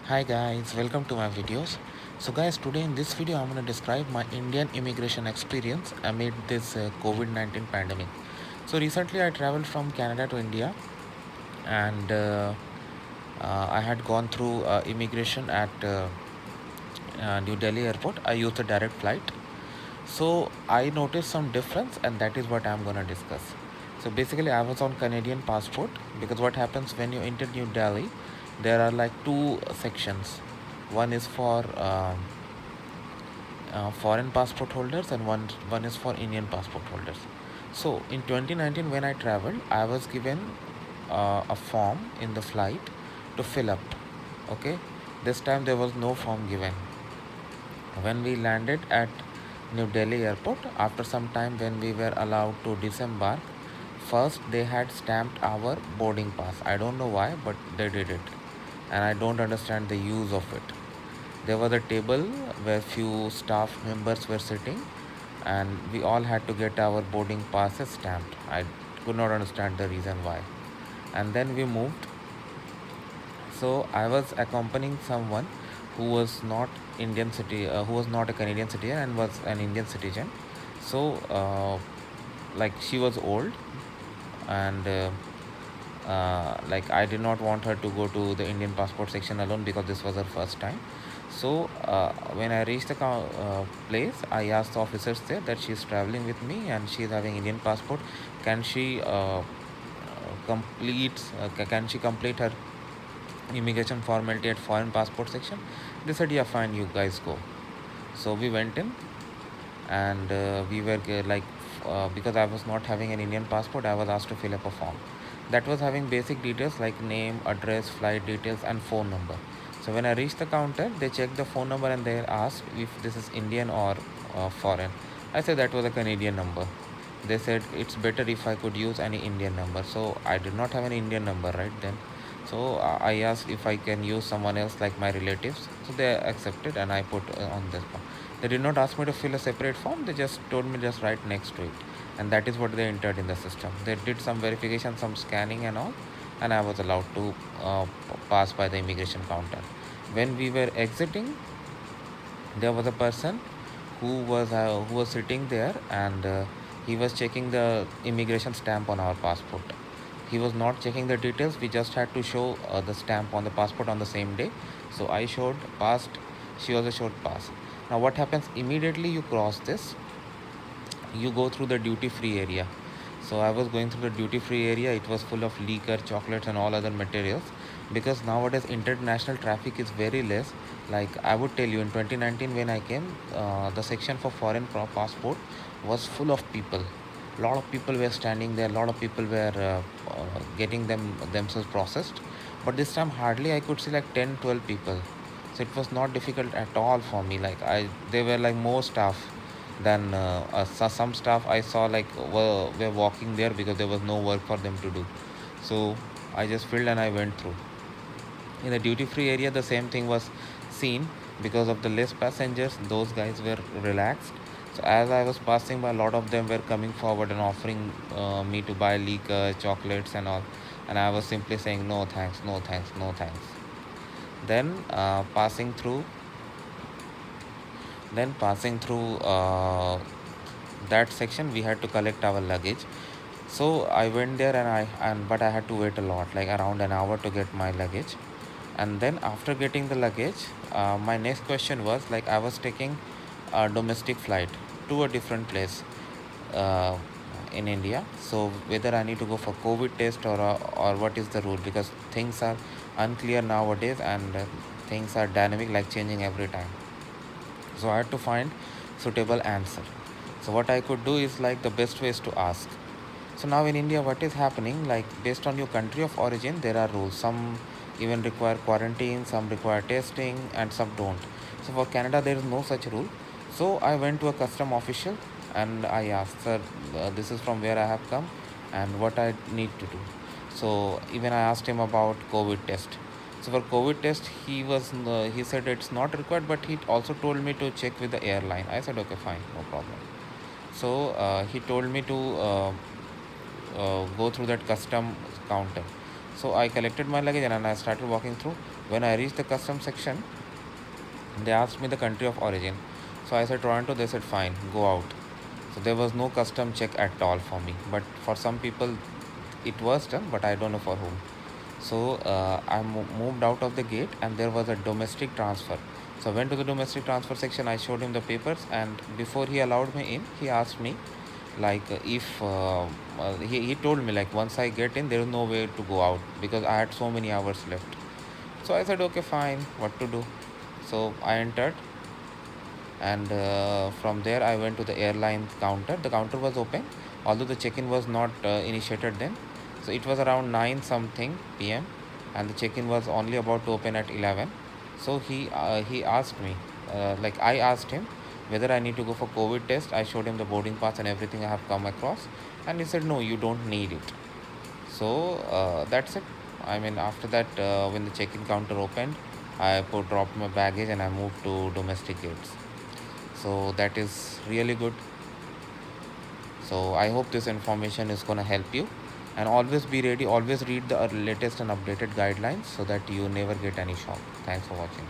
Hi guys, welcome to my videos. So guys, today in this video I'm going to describe my Indian immigration experience amid this COVID-19 pandemic. So recently I traveled from Canada to India, and I had gone through immigration at New Delhi airport. I used a direct flight. So I noticed some difference, and that is what I'm going to discuss. So basically I was on Canadian passport, because what happens when you enter New Delhi, there are like two sections. One is for foreign passport holders, and one is for Indian passport holders. So in 2019 when I traveled, I was given a form in the flight to fill up. Okay, this time there was no form given. When we landed at New Delhi airport, after some time when we were allowed to disembark, first they had stamped our boarding pass. I don't know why, but they did it, and I don't understand the use of it. There was a table where few staff members were sitting, and we all had to get our boarding passes stamped. I could not understand the reason why. And then we moved. So I was accompanying someone who was not who was not a Canadian citizen and was an Indian citizen. So like she was old, and like I did not want her to go to the Indian passport section alone, because this was her first time. So when I reached the place, I asked the officers there that she is traveling with me and she is having Indian passport. Can she can she complete her immigration formality at foreign passport section? They said, yeah, fine, you guys go. So we went in, and we were because I was not having an Indian passport, I was asked to fill up a form that was having basic details like name, address, flight details, and phone number. So when I reached the counter, they checked the phone number and they asked if this is Indian or foreign. I said that was a Canadian number. They said it's better if I could use any Indian number. So I did not have an Indian number right then. So I asked if I can use someone else, like my relatives. So they accepted, and I put on this form. They did not ask me to fill a separate form. They just told me just write next to it, and that is what they entered in the system. They did some verification, some scanning and all, and I was allowed to pass by the immigration counter. When we were exiting, there was a person who was sitting there, and he was checking the immigration stamp on our passport. He was not checking the details. We just had to show the stamp on the passport on the same day. So I showed passed, she also showed pass. Now what happens, immediately you cross this, you go through the duty free area. So I was going through the duty free area. It was full of liquor, chocolates, and all other materials, because nowadays international traffic is very less. Like I would tell you, in 2019 when I came, the section for foreign passport was full of people. A lot of people were standing there. A lot of people were getting themselves processed. But this time hardly I could see like 10, 12 people. So it was not difficult at all for me. Like they were like more staff than some staff I saw like were walking there because there was no work for them to do. So I just filled and I went through. In the duty free area, the same thing was seen. Because of the less passengers, those guys were relaxed. So as I was passing by, a lot of them were coming forward and offering me to buy liquor, chocolates, and all. And I was simply saying no thanks, no thanks, no thanks. Then passing through that section, we had to collect our luggage. So I went there, but I had to wait a lot, like around an hour, to get my luggage. And then after getting the luggage, my next question was, like, I was taking a domestic flight to a different place uh, in India. So whether I need to go for COVID test, or what is the rule, because things are unclear nowadays, and things are dynamic, like changing every time. So I had to find suitable answer. So what I could do is, like, the best way is to ask. So now in India, what is happening, like, based on your country of origin, there are rules. Some even require quarantine, some require testing, and some don't. So for Canada, there is no such rule. So I went to a custom official and I asked, sir, this is from where I have come and what I need to do. So even I asked him about COVID test. So for COVID test, he said it's not required, but he also told me to check with the airline. I said, okay, fine, no problem. So he told me to go through that custom counter. So I collected my luggage and I started walking through. When I reached the custom section, they asked me the country of origin. So I said Toronto. They said fine, go out. So there was no custom check at all for me. But for some people, it was done, but I don't know for whom. So I moved out of the gate, and there was a domestic transfer. So I went to the domestic transfer section. I showed him the papers, and before he allowed me in, he asked me like if he told me like once I get in, there is no way to go out because I had so many hours left. So I said okay, fine, what to do. So I entered, and from there I went to the airline counter. The counter was open, although the check-in was not initiated then. So it was around 9 something p.m. and the check-in was only about to open at 11. So he asked me, like I asked him whether I need to go for COVID test. I showed him the boarding pass and everything I have come across, and he said no, you don't need it. So that's it. I mean, after that, when the check-in counter opened, I dropped my baggage and I moved to domestic gates. So that is really good. So I hope this information is going to help you, and always be ready, always read the latest and updated guidelines so that you never get any shock. Thanks for watching.